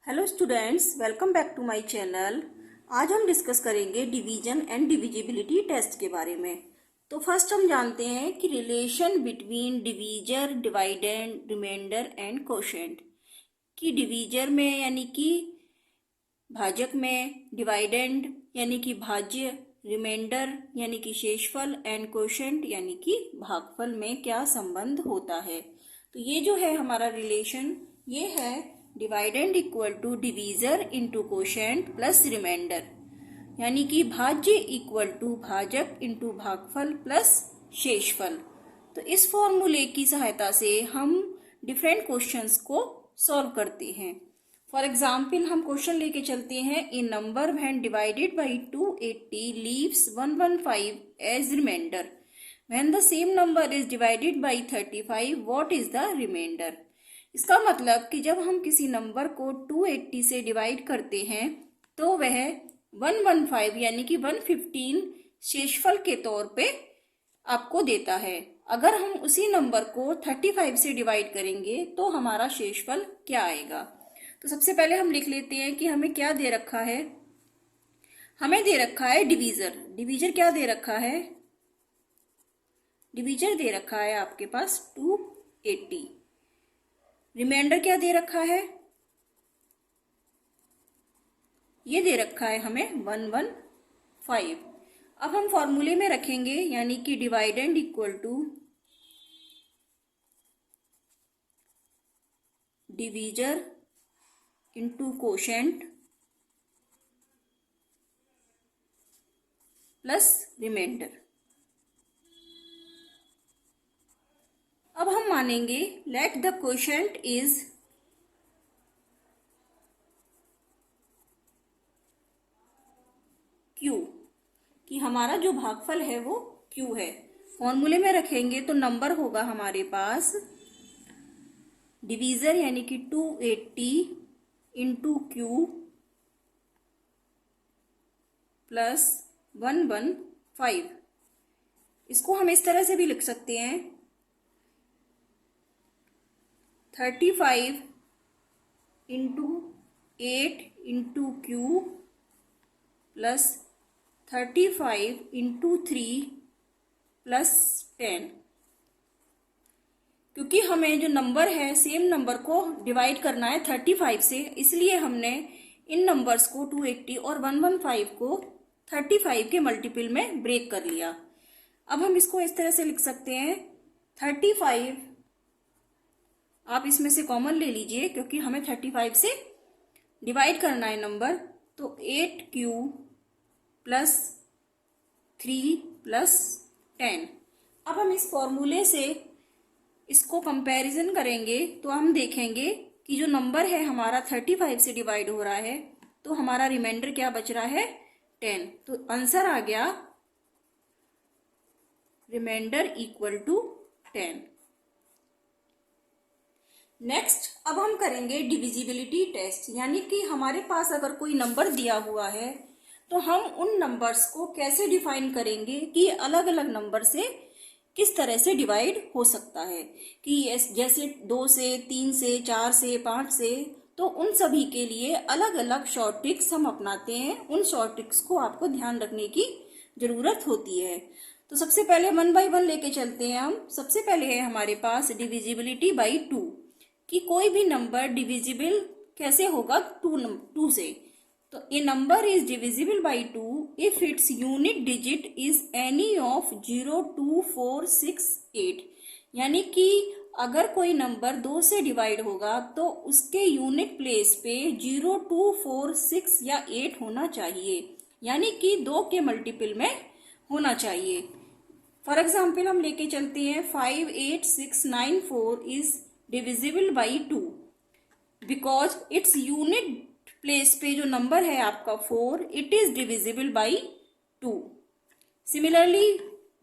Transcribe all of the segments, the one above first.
Hello students, welcome back to my channel. आज हम discuss करेंगे डिवीजन एंड डिविजिबिलिटी टेस्ट के बारे में। तो फर्स्ट हम जानते हैं कि relation between divisor, dividend, remainder and quotient. कि डिवीजर में यानी कि भाजक में, डिवाइडेंड यानी कि भाज्य, रिमाइंडर यानी कि शेषफल एंड कोशेंट यानी कि भागफल में क्या संबंध होता है। तो ये जो है हमारा रिलेशन, ये है dividend equal to divisor into quotient plus remainder, यानी कि भाज्य इक्वल टू भाजक इंटू भागफल प्लस शेषफल। तो इस फॉर्मूले की सहायता से हम डिफरेंट क्वेश्चंस को सॉल्व करते हैं। फॉर एग्जाम्पल हम क्वेश्चन लेके चलते हैं। A number when divided by 280 leaves 115 as reminder. When the same number is divided by 35 what is the reminder. इसका मतलब कि जब हम किसी नंबर को 280 से डिवाइड करते हैं तो वह 115 यानी कि 115 शेषफल के तौर पे आपको देता है। अगर हम उसी नंबर को 35 से डिवाइड करेंगे तो हमारा शेषफल क्या आएगा। तो सबसे पहले हम लिख लेते हैं कि हमें क्या दे रखा है। हमें दे रखा है डिवीजर। डिवीजर क्या दे रखा है? डिवीजर दे रखा है आपके पास 280। रिमाइंडर क्या दे रखा है? ये दे रखा है हमें 115। अब हम फॉर्मूले में रखेंगे, यानी कि dividend equal to divisor into quotient plus remainder. अब हम मानेंगे let the quotient is Q, कि हमारा जो भागफल है वो Q है। फॉर्मूले में रखेंगे तो नंबर होगा हमारे पास डिवीजर यानी कि 280 इंटू Q प्लस 115। इसको हम इस तरह से भी लिख सकते हैं 35 into 8 into Q plus 35 into 3 plus 10। क्योंकि हमें जो नंबर है सेम नंबर को डिवाइड करना है 35 से, इसलिए हमने इन नंबर्स को 280 और 115 को 35 के मल्टीपल में ब्रेक कर लिया। अब हम इसको इस तरह से लिख सकते हैं 35, आप इसमें से कॉमन ले लीजिए क्योंकि हमें 35 से डिवाइड करना है नंबर। तो 8Q प्लस 3 प्लस 10। अब हम इस फॉर्मूले से इसको कंपैरिजन करेंगे तो हम देखेंगे कि जो नंबर है हमारा 35 से डिवाइड हो रहा है तो हमारा रिमाइंडर क्या बच रहा है 10। तो आंसर आ गया रिमाइंडर इक्वल टू 10। नेक्स्ट अब हम करेंगे डिविजिबिलिटी टेस्ट, यानी कि हमारे पास अगर कोई नंबर दिया हुआ है तो हम उन नंबर्स को कैसे डिफाइन करेंगे कि अलग अलग नंबर से किस तरह से डिवाइड हो सकता है। कि जैसे 2 से, 3 से, 4 से, 5 से, तो उन सभी के लिए अलग अलग शॉर्ट ट्रिक्स हम अपनाते हैं। उन शॉर्ट ट्रिक्स को आपको ध्यान रखने की जरूरत होती है। तो सबसे पहले 1 बाई 1 लेके चलते हैं हम। सबसे पहले है हमारे पास डिविजिबिलिटी बाई 2, कि कोई भी नंबर डिविजिबल कैसे होगा 2 से। तो a number is divisible by 2 if its unit digit is any of 0, 2, 4, 6, 8। यानी कि अगर कोई नंबर 2 से डिवाइड होगा तो उसके यूनिट प्लेस पे 0, 2, 4, 6 या 8 होना चाहिए, यानी कि 2 के मल्टीपल में होना चाहिए। फॉर एग्जाम्पल हम लेके चलते हैं 5, 8, 6, 9, 4 is divisible by 2 because its unit place पे जो नंबर है आपका 4, it is divisible by 2। Similarly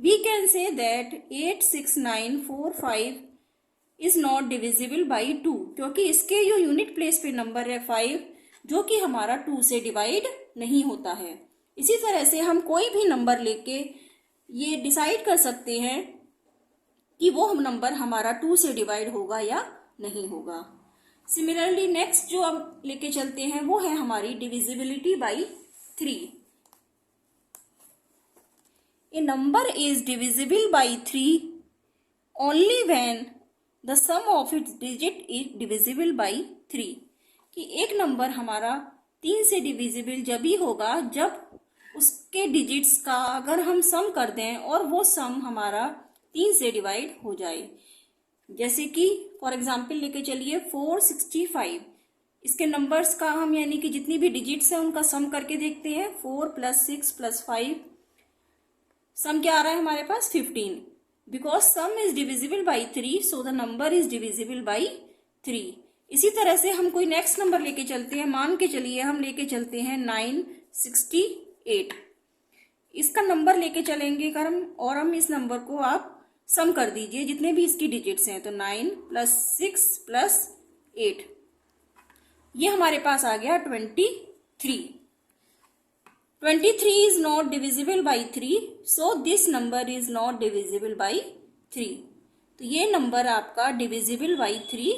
we can say that 8, 6, 9, 4, 5 is not divisible by 2, क्योंकि इसके जो यूनिट प्लेस पे नंबर है 5 जो कि हमारा 2 से डिवाइड नहीं होता है। इसी तरह से हम कोई भी नंबर लेके ये डिसाइड कर सकते हैं कि वो नंबर हमारा 2 से डिवाइड होगा या नहीं होगा। सिमिलरली नेक्स्ट जो अब लेके चलते हैं वो है हमारी divisibility by 3। A number is divisible by 3 only when the sum of its digit is divisible by 3। कि एक नंबर हमारा 3 से डिविजिबल जब ही होगा जब उसके डिजिट्स का अगर हम सम कर दें और वो सम हमारा 3 से डिवाइड हो जाए। जैसे कि फॉर एग्जाम्पल लेके चलिए 465, इसके नंबर्स का हम यानी कि जितनी भी डिजिट्स हैं उनका सम करके देखते हैं। 4 + 6 + 5 सम क्या आ रहा है हमारे पास 15। Because some is divisible by 3 so the number is divisible by 3। इसी तरह से हम कोई नेक्स्ट नंबर लेके चलते हैं। मान के चलिए हम लेके चलते हैं 968। इसका नंबर लेके चलेंगे कर हम, और हम इस नंबर को आप सम कर दीजिए जितने भी इसकी डिजिट्स हैं। तो 9 + 6 + 8 ये हमारे पास आ गया 23। 23 is not divisible by 3, so this number is not divisible by 3। तो ये नंबर आपका डिविजिबल बाई 3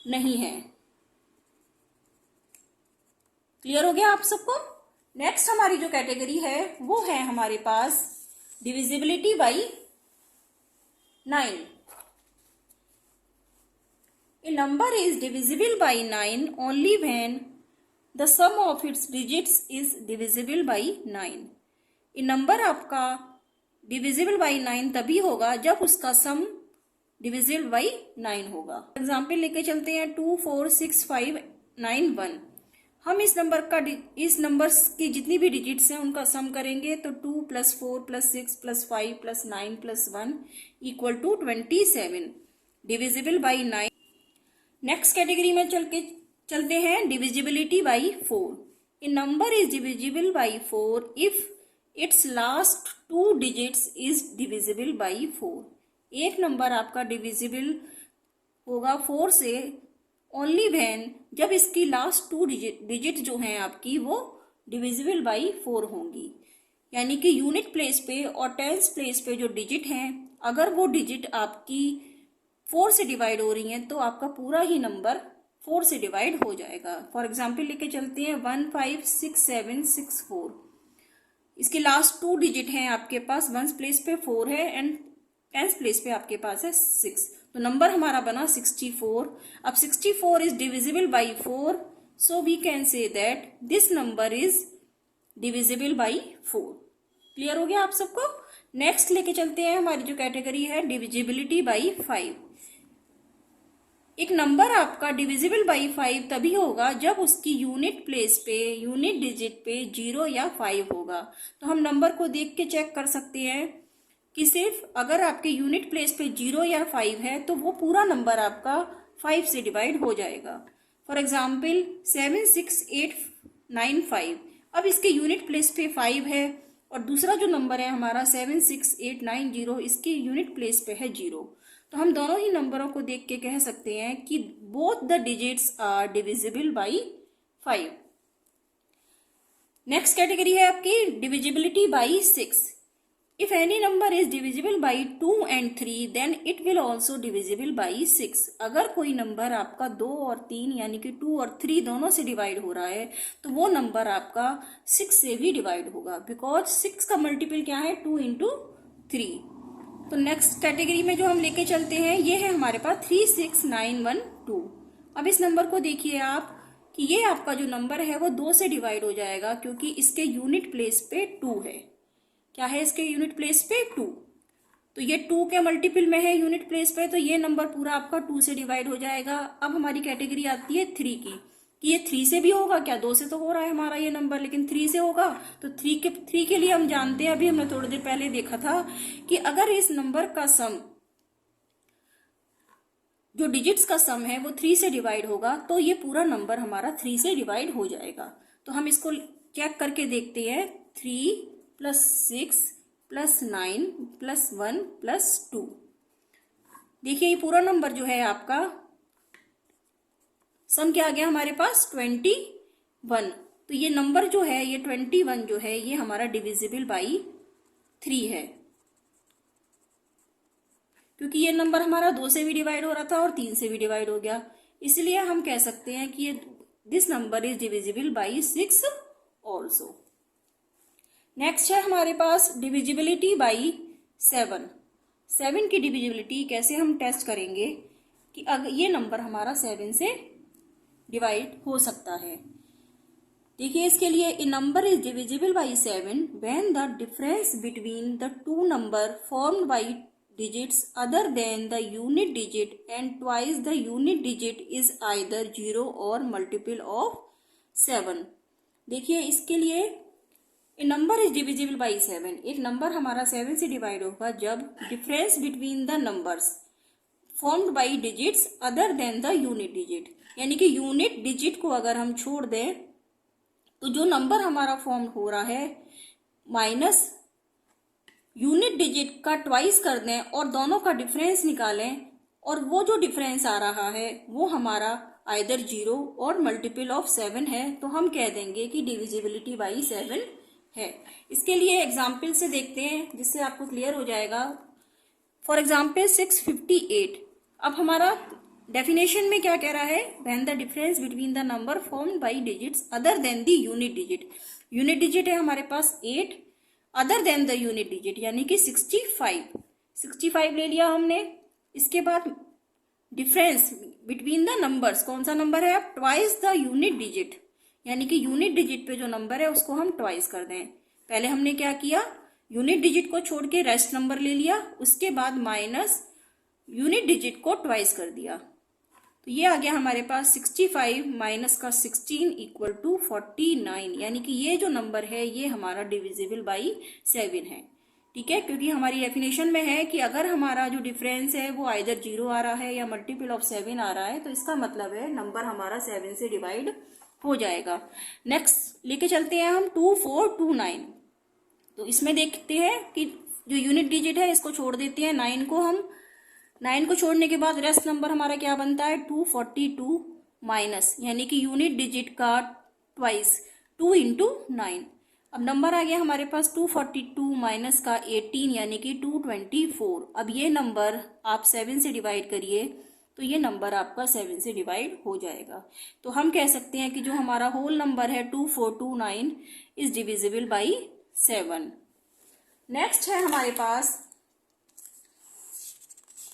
नहीं है। क्लियर हो गया आप सबको। नेक्स्ट हमारी जो कैटेगरी है वो है हमारे पास divisibility by 9। A number is divisible by 9 only when the sum of its digits is divisible by 9। ये नंबर आपका डिविजिबल बाई 9 तभी होगा जब उसका सम डिविजिबल बाई 9 होगा। एग्जाम्पल लेके चलते हैं 2 4 6 5 9 1। हम इस नंबर्स की जितनी भी डिजिट्स हैं उनका सम करेंगे तो 2 + 4 + 6 + 5 + 9 + 1 = 27 डिविजिबल बाई 9। नेक्स्ट कैटेगरी में चलते हैं divisibility by 4। A number is divisible by 4 if it's last 2 digits is divisible by 4। एक नंबर आपका डिविजिबल होगा 4 से ओनली व्हेन जब इसकी लास्ट 2 डिजिट जो हैं आपकी वो डिविजिबल बाई 4 होंगी। यानी कि यूनिट प्लेस पे और टेंस प्लेस पे जो डिजिट हैं अगर वो डिजिट आपकी 4 से डिवाइड हो रही हैं तो आपका पूरा ही नंबर 4 से डिवाइड हो जाएगा। फॉर एग्जाम्पल लेके चलते हैं 1 5 6 7 6 4। इसके लास्ट 2 डिजिट हैं आपके पास, वंस प्लेस पे 4 है एंड टेंस प्लेस पे आपके पास है 6। तो नंबर हमारा बना 64। अब 64 is divisible by 4 so we can say that this number is divisible by 4। Clear हो गया आप सबको। नेक्स्ट लेके चलते हैं हमारी जो कैटेगरी है डिविजिबिलिटी बाई 5। एक नंबर आपका डिविजिबल बाई 5 तभी होगा जब उसकी यूनिट प्लेस पे यूनिट डिजिट पे 0 या 5 होगा। तो हम नंबर को देख के चेक कर सकते हैं कि सिर्फ अगर आपके यूनिट प्लेस पे 0 या 5 है तो वो पूरा नंबर आपका 5 से डिवाइड हो जाएगा। For example 76895। अब इसके यूनिट प्लेस पे 5 है और दूसरा जो नंबर है हमारा 76890 इसके यूनिट प्लेस पे है 0। तो हम दोनों ही नंबरों को देख के कह सकते हैं कि both the digits are divisible by 5। Next category है आपकी divisibility by 6। If any number is divisible by 2 and 3 then it will also divisible by 6। अगर कोई नंबर आपका 2 और 3 यानी कि 2 और 3 दोनों से डिवाइड हो रहा है तो वो नंबर आपका 6 से भी डिवाइड होगा। बिकॉज 6 का मल्टीपल क्या है 2 × 3। तो नेक्स्ट कैटेगरी में जो हम लेके चलते हैं ये है हमारे पास 36912। अब इस नंबर को देखिए आप कि ये आपका जो नंबर है वो 2 से डिवाइड हो जाएगा क्योंकि इसके यूनिट प्लेस पे 2 है। क्या है इसके यूनिट प्लेस पे 2। तो ये 2 के मल्टीपल में है यूनिट प्लेस पे तो ये नंबर पूरा आपका 2 से डिवाइड हो जाएगा। अब हमारी कैटेगरी आती है 3 की कि ये 3 से भी होगा क्या। 2 से तो हो रहा है हमारा ये नंबर लेकिन 3 से होगा। तो 3 के लिए हम जानते हैं, अभी हमने थोड़ी देर पहले देखा था कि अगर इस नंबर का सम जो डिजिट्स का सम है वो 3 से डिवाइड होगा तो ये पूरा नंबर हमारा 3 से डिवाइड हो जाएगा। तो हम इसको चेक करके देखते हैं 3 + 6 + 9 + 1 + 2। देखिए ये पूरा नंबर जो है आपका सम क्या आ गया हमारे पास 21। तो ये नंबर जो है ये 21 जो है ये हमारा डिविजिबल बाई 3 है क्योंकि ये नंबर हमारा 2 से भी डिवाइड हो रहा था और 3 से भी डिवाइड हो गया। इसलिए हम कह सकते हैं कि this number is divisible by 6 also. Next है हमारे पास डिविजिबिलिटी बाई 7। 7 की डिविजिबिलिटी कैसे हम टेस्ट करेंगे कि अगर ये नंबर हमारा 7 से डिवाइड हो सकता है। देखिए इसके लिए a number is divisible by 7 when the difference between the two number formed by digits other than the unit digit and twice the unit digit is either 0 or multiple of 7। देखिए इसके लिए a number is divisible by 7, एक number हमारा 7 से divide होगा जब difference between the numbers formed by digits other than the unit digit, यानी कि यूनिट डिजिट को अगर हम छोड़ दें तो जो नंबर हमारा फॉर्म हो रहा है माइनस यूनिट डिजिट का ट्वाइस कर दें और दोनों का डिफरेंस निकालें और वो जो डिफरेंस आ रहा है वो हमारा आइदर 0 और मल्टीपल ऑफ 7 है, तो हम कह देंगे कि डिविजिबिलिटी बाई 7 है। इसके लिए एग्जाम्पल से देखते हैं जिससे आपको क्लियर हो जाएगा। For example 658। अब हमारा डेफिनेशन में क्या कह रहा है, when the difference between the number formed by digits other than the unit digit. Unit digit है हमारे पास 8, other than the unit digit यानी कि 65 ले लिया हमने। इसके बाद डिफरेंस बिटवीन द नंबर्स, कौन सा नंबर है, अब ट्वाइस द यूनिट डिजिट, यानी कि यूनिट डिजिट पे जो नंबर है उसको हम ट्वाइस कर दें। पहले हमने क्या किया, यूनिट डिजिट को छोड़ के रेस्ट नंबर ले लिया, उसके बाद माइनस यूनिट डिजिट को ट्वाइस कर दिया, तो ये आ गया हमारे पास 65 माइनस का 16 इक्वल टू 49, यानी कि ये जो नंबर है ये हमारा डिविजिबल बाई 7 है। ठीक है, क्योंकि हमारी डेफिनेशन में है कि अगर हमारा जो डिफरेंस है वो आइदर 0 आ रहा है या मल्टीपल ऑफ 7 आ रहा है, तो इसका मतलब है नंबर हमारा 7 से डिवाइड हो जाएगा। नेक्स्ट लेके चलते हैं हम 2429। तो इसमें देखते हैं कि जो यूनिट डिजिट है इसको छोड़ देते हैं, 9 को छोड़ने के बाद रेस्ट नंबर हमारा क्या बनता है 242 माइनस, यानी कि यूनिट डिजिट का ट्वाइस 2 इंटू 9। अब नंबर आ गया हमारे पास 242 माइनस का 18 यानी कि 224। अब ये नंबर आप 7 से डिवाइड करिए तो ये नंबर आपका 7 से डिवाइड हो जाएगा। तो हम कह सकते हैं कि जो हमारा होल नंबर है 2429 इज डिविजिबल बाई 7। नेक्स्ट है हमारे पास,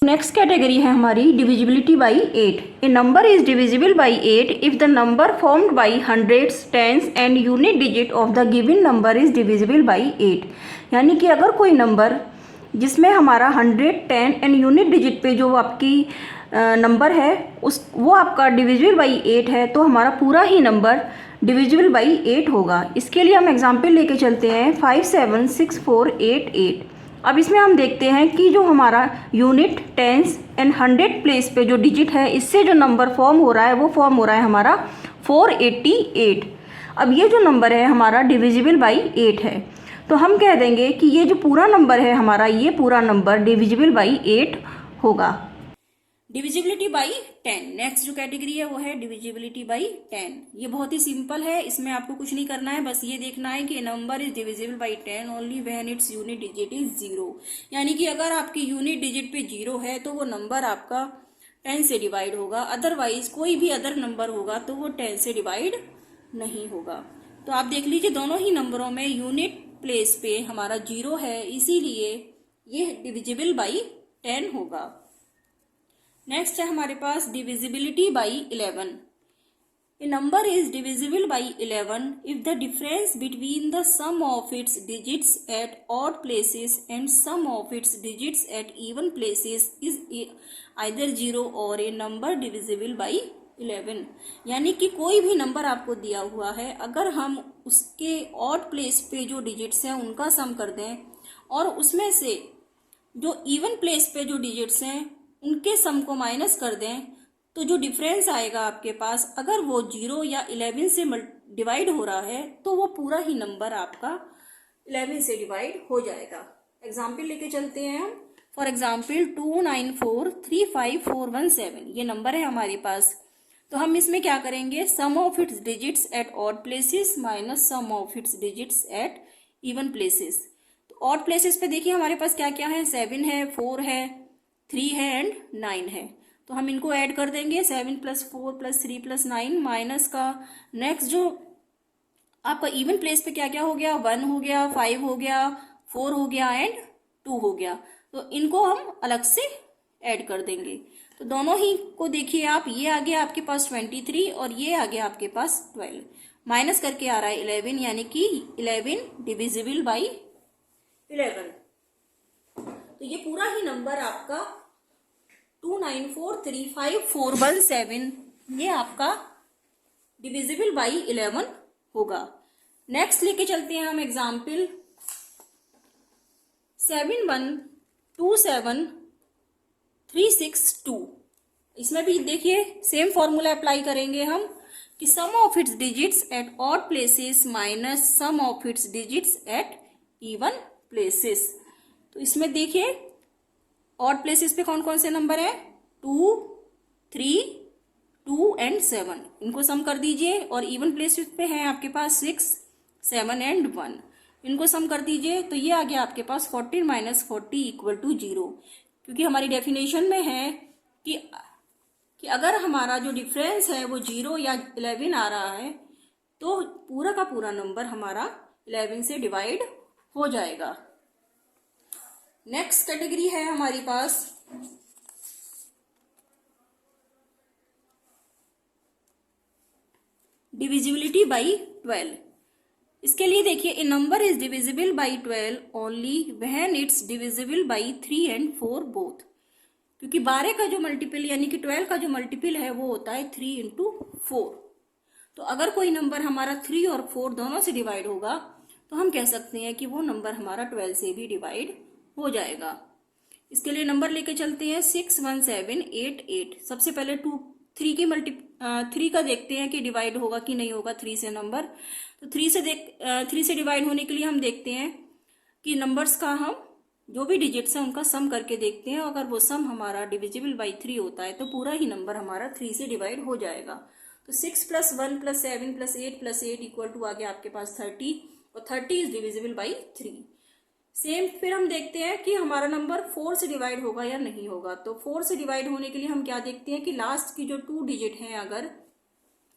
नेक्स्ट कैटेगरी है हमारी divisibility by 8। A number is divisible by 8 if the number formed by hundreds, tens and unit digit of the given number is divisible by 8। यानी कि अगर कोई number जिसमें हमारा 100, 10 एंड यूनिट डिजिट पे जो आपकी नंबर है वो आपका डिविजिबल बाई 8 है, तो हमारा पूरा ही नंबर डिविजिबल बाई 8 होगा। इसके लिए हम एग्जाम्पल लेके चलते हैं 576488। अब इसमें हम देखते हैं कि जो हमारा यूनिट, टेंस एंड 100 प्लेस पे जो डिजिट है इससे जो नंबर फॉर्म हो रहा है वो फॉर्म हो रहा है हमारा 488। अब ये जो नंबर है हमारा डिविजिबल बाई 8 है, तो हम कह देंगे कि ये जो पूरा नंबर है हमारा, ये पूरा नंबर डिविजिबल बाई 8 होगा। Divisibility by 10। नेक्स्ट जो कैटेगरी है वो है डिविजिबिलिटी बाई 10। ये बहुत ही सिंपल है, इसमें आपको कुछ नहीं करना है, बस ये देखना है कि number is divisible by 10 only when it's unit digit is 0। यानी कि अगर आपकी यूनिट डिजिट पे 0 है तो वो नंबर आपका 10 से डिवाइड होगा, अदरवाइज कोई भी अदर नंबर होगा तो वो 10 से डिवाइड नहीं होगा। तो आप देख लीजिए दोनों ही नंबरों में यूनिट प्लेस पे हमारा 0 है, इसीलिए ये डिविजिबल बाई 10 होगा। नेक्स्ट है हमारे पास divisibility by 11। A number is divisible by 11 if the difference between the sum of its digits at odd places and sum of its digits at even places is either 0 और ए number divisible by 11। यानी कि कोई भी number आपको दिया हुआ है, अगर हम उसके ऑड प्लेस पे जो डिजिट्स हैं उनका सम कर दें और उसमें से जो इवन प्लेस पे जो डिजिट्स हैं उनके सम को माइनस कर दें, तो जो डिफरेंस आएगा आपके पास, अगर वो 0 या 11 से डिवाइड हो रहा है तो वो पूरा ही नंबर आपका 11 से डिवाइड हो जाएगा। एग्जाम्पल लेके चलते हैं हम। फॉर एग्जाम्पल 2943547 ये नंबर है हमारे पास। तो हम इसमें क्या करेंगे, sum of its digits at odd places minus sum of its digits at even places. तो ऑड प्लेसेस पे देखिए हमारे पास क्या क्या है, 7 है, 4 है, 3 है एंड 9 है। तो हम इनको ऐड कर देंगे, 7 + 4 + 3 + 9 माइनस का नेक्स्ट जो आपका इवन प्लेस पे क्या क्या हो गया, 1 हो गया, 5 हो गया, 4 हो गया एंड 2 हो गया। तो इनको हम अलग से ऐड कर देंगे। तो दोनों ही को देखिए आप, ये आ गया आपके पास 23 और ये आ गया आपके पास 12, माइनस करके आ रहा है 11, यानी कि 11 डिविजिबल बाई 11। तो ये पूरा ही नंबर आपका 29435,417 ये आपका डिविजिबल बाई 11 होगा। नेक्स्ट लेके चलते हैं हम एग्जाम्पल 7127,362। इसमें भी देखिए सेम फॉर्मूला अप्लाई करेंगे हम कि sum of its digits at odd places minus sum of its digits at even places. तो इसमें देखिए ऑड प्लेसेस पे कौन कौन से नंबर है, 2, 3, 2 एंड 7, इनको सम कर दीजिए। और इवन प्लेसेस पे है आपके पास 6, 7 एंड 1, इनको सम कर दीजिए। तो ये आ गया आपके पास 14 - 40 = 0, क्योंकि हमारी डेफिनेशन में है कि अगर हमारा जो डिफरेंस है वो 0 या 11 आ रहा है तो पूरा का पूरा नंबर हमारा 11 से डिवाइड हो जाएगा। नेक्स्ट कैटेगरी है हमारी पास डिविजिबिलिटी बाई 12। इसके लिए देखिए a number is divisible by 12 only when it's divisible by 3 and 4 both. क्योंकि 12 का जो मल्टीपल यानी कि 12 का जो मल्टीपल है वो होता है 3 × 4। तो अगर कोई नंबर हमारा 3 और 4 दोनों से डिवाइड होगा तो हम कह सकते हैं कि वो नंबर हमारा 12 से भी डिवाइड हो जाएगा। इसके लिए नंबर लेके चलते हैं 61788। सबसे पहले 3 का देखते हैं कि डिवाइड होगा कि नहीं होगा 3 से नंबर। तो 3 से डिवाइड होने के लिए हम देखते हैं कि नंबर्स का हम जो भी डिजिट्स हैं उनका सम करके देखते हैं। अगर वो सम हमारा डिविजिबल बाई 3 होता है तो पूरा ही नंबर हमारा 3 से डिवाइड हो जाएगा। तो 6 + 1 + 7 + 8 + 8 = आ गया आपके पास 30 और 30 इज डिविजिबल बाई 3। सेम फिर हम देखते हैं कि हमारा नंबर 4 से डिवाइड होगा या नहीं होगा। तो 4 से डिवाइड होने के लिए हम क्या देखते हैं कि लास्ट की जो 2 डिजिट हैं अगर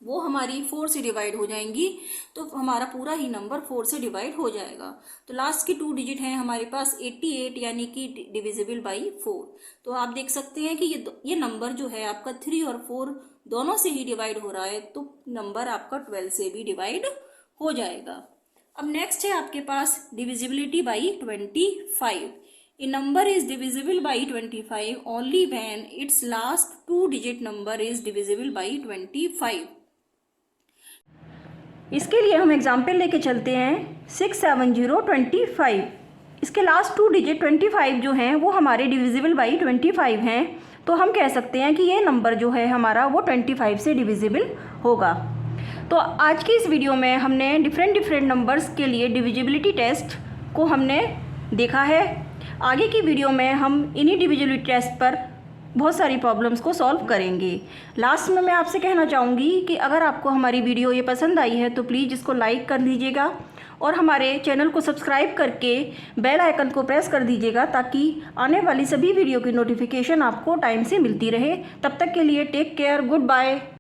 वो हमारी 4 से डिवाइड हो जाएंगी तो हमारा पूरा ही नंबर 4 से डिवाइड हो जाएगा। तो लास्ट की 2 डिजिट हैं हमारे पास 88 यानी कि डिविजिबल बाई 4। तो आप देख सकते हैं कि ये नंबर जो है आपका 3 और 4 दोनों से ही डिवाइड हो रहा है तो नंबर आपका 12 से भी डिवाइड हो जाएगा। अब नेक्स्ट है आपके पास divisibility by 25। A number is divisible by 25 only when its last 2 digit number is divisible by 25। इसके लिए हम एग्जाम्पल लेके चलते हैं 67025। इसके लास्ट 2 डिजिट 25 जो हैं वो हमारे डिविजिबल बाई 25 हैं। तो हम कह सकते हैं कि ये नंबर जो है हमारा वो 25 से डिविजिबल होगा। तो आज की इस वीडियो में हमने डिफरेंट नंबर्स के लिए डिविजिबिलिटी टेस्ट को हमने देखा है। आगे की वीडियो में हम इन्हीं डिविजिबिलिटी टेस्ट पर बहुत सारी प्रॉब्लम्स को सॉल्व करेंगे। लास्ट में मैं आपसे कहना चाहूँगी कि अगर आपको हमारी वीडियो ये पसंद आई है तो प्लीज़ इसको लाइक कर लीजिएगा और हमारे चैनल को सब्सक्राइब करके बेल आइकन को प्रेस कर दीजिएगा ताकि आने वाली सभी वीडियो की नोटिफिकेशन आपको टाइम से मिलती रहे। तब तक के लिए टेक केयर, गुड बाय।